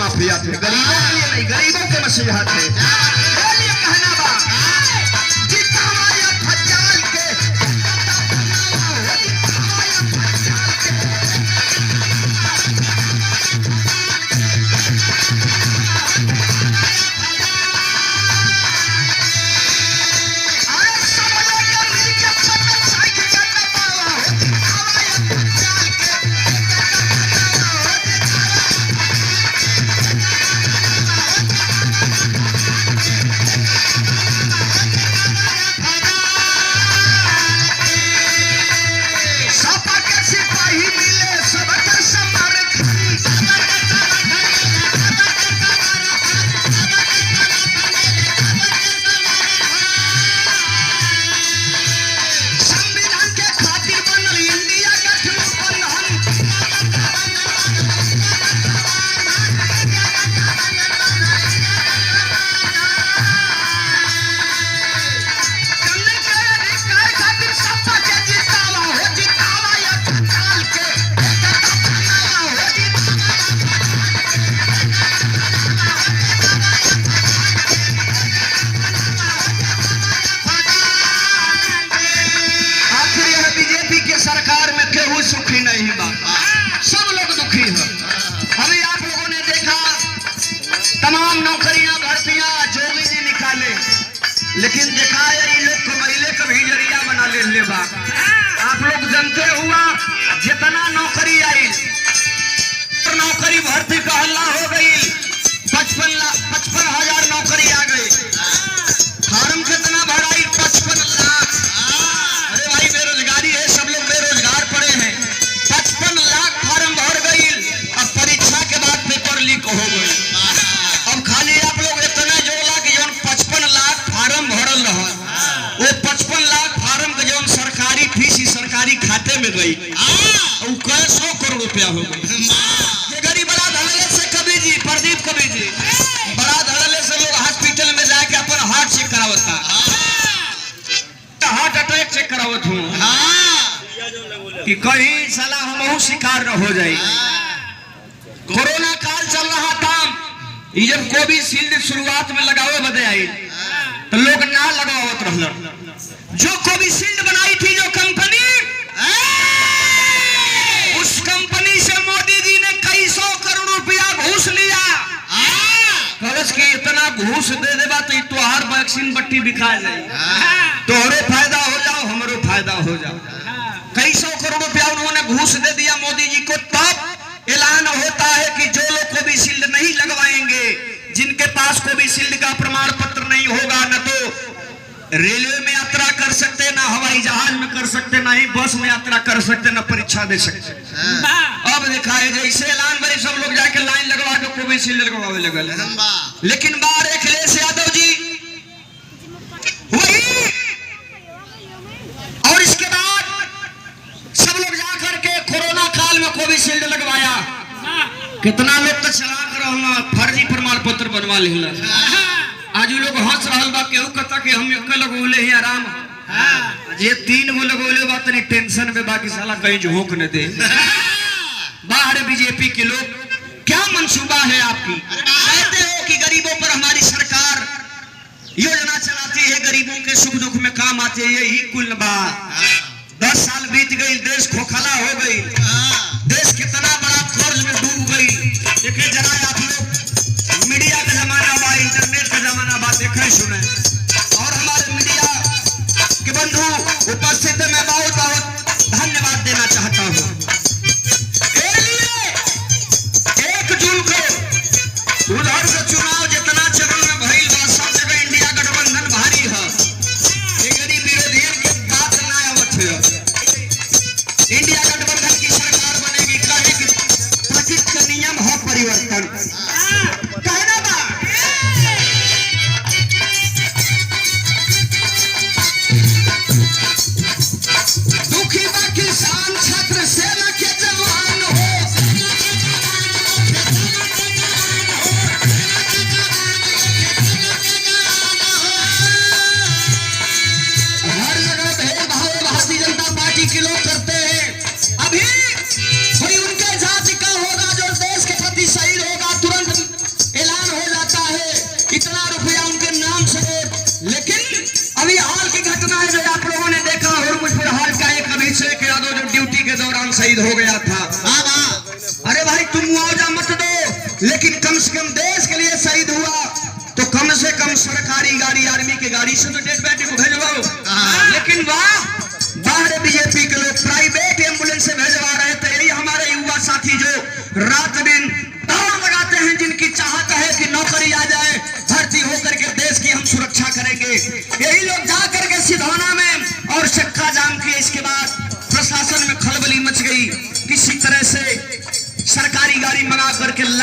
Mafia थे, गरीबों के लिए नहीं, गरीबों के मसीहा थे। कहना बा सरकार में केहू सुखी नहीं बा, सब लोग दुखी है। अभी आप लोगों ने देखा तमाम नौकरियां भर्तियां जोगी जी निकाले, लेकिन देखा ये लोग कमैले का भी जरिया बना ले बा। आप लोग जानते हुआ जितना नौकरी आई, नौकरी भर्ती का हल्ला हो गई, 55,000 नौकरी आ गई। फार्म कितना भराई? 55 लाख। अरे भाई बेरोजगारी है, सब लोग बेरोजगार पड़े हैं। 55 लाख फार्म भर गई। अब परीक्षा के बाद पेपर लीक हो गई। अब खाली आप लोग इतना जोड़ा कि जो 55 लाख फार्म भरल रहा, वो 55 लाख फार्म के जो सरकारी फीस सरकारी खाते में गई, वो 100 करोड़ रुपया हो गई। गरीब बड़ा धड़ल्ले से कवि जी, प्रदीप कवि जी, बड़ा धड़ल्ले से लोग हॉस्पिटल में जाके अपन हार्ट चेक करावता, हार्ट अटैक चेक करावत हूँ कि कहीं साला हमहू शिकार न हो जाए। कोरोना काल चल रहा था, ये जब कोविशील्ड शुरुआत में लगावे बदे आई तो लोग ना लगावत रहल। जो कोविशील्ड बनाई थी जो कंपनी, उस कंपनी से मोदी जी ने कई 100 करोड़ रुपया घूस लिया। कलश की इतना घूस दे देगा तो तुहार वैक्सीन बट्टी बिका जाए, तोहरो फायदा हो जाओ हमरो फायदा हो जाओ। कई 100 करोड़ रुपया उन्होंने घूस दे दिया मोदी जी को। तब ऐलान होता है कि जो लोग कोविशील्ड नहीं लगवाएंगे, जिनके पास कोविशील्ड का प्रमाण पत्र नहीं होगा, न तो रेलवे में यात्रा कर सकते, ना हवाई जहाज में कर सकते, ना ही बस में यात्रा कर सकते, ना परीक्षा दे सकते। अब देखा है जैसे ऐलान बड़े सब लोग जाके लाइन लगवा के कोविशील्ड लगवावे लगल। लेकिन बाहर अखिलेश यादव जी वही, और इसके बाद सब लोग जाकर के कोरोना काल में कोविशील्ड लगवाया। कितना लोग तो चला कर फर्जी प्रमाण पत्र बनवा लिखल। आज लोग हंस रहा बा, केहू कहता कि हम एक लगोले ही आराम, ये 3 गो लगोले बा तनी टेंशन में, बाकी साला कहीं झोंक न दे। बाहर बीजेपी के लोग, क्या मंसूबा है आपकी? कहते हो कि गरीबों पर हमारी सरकार योजना चलाती है, गरीबों के सुख दुख में काम आते हैं, यही कुल बात। 10 साल बीत गई, देश खोखला हो गई, देश कितना बड़ा कर्ज में डूब गई। देखिए जरा आप लोग, मीडिया का जमाना बा, इंटरनेट का जमाना बा, देखें सुने। और हमारे मीडिया के बंधु उपस्थित मैं बहुत बहुत धन्यवाद देना चाहता हूँ। 1 जून को उधर से चुनाव जितना चरण में भइल बा, सब जगह इंडिया गठबंधन भारी है। ये गरीब विरोधियों की बात ना आवत है। इंडिया गठबंधन की सरकार बनेगी, कहे कि प्रकृति का नियम है परिवर्तन। कहना बा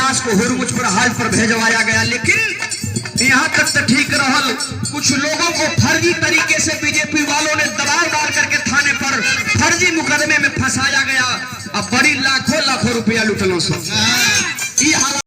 लाश को हुरमुज पर हाल पर भेजवाया गया। लेकिन यहाँ तक तो ठीक रहल, कुछ लोगों को फर्जी तरीके से बीजेपी वालों ने दबाव डाल करके थाने पर फर्जी मुकदमे में फंसाया गया। अब बड़ी लाखों लाखों रुपया लुटलो सब।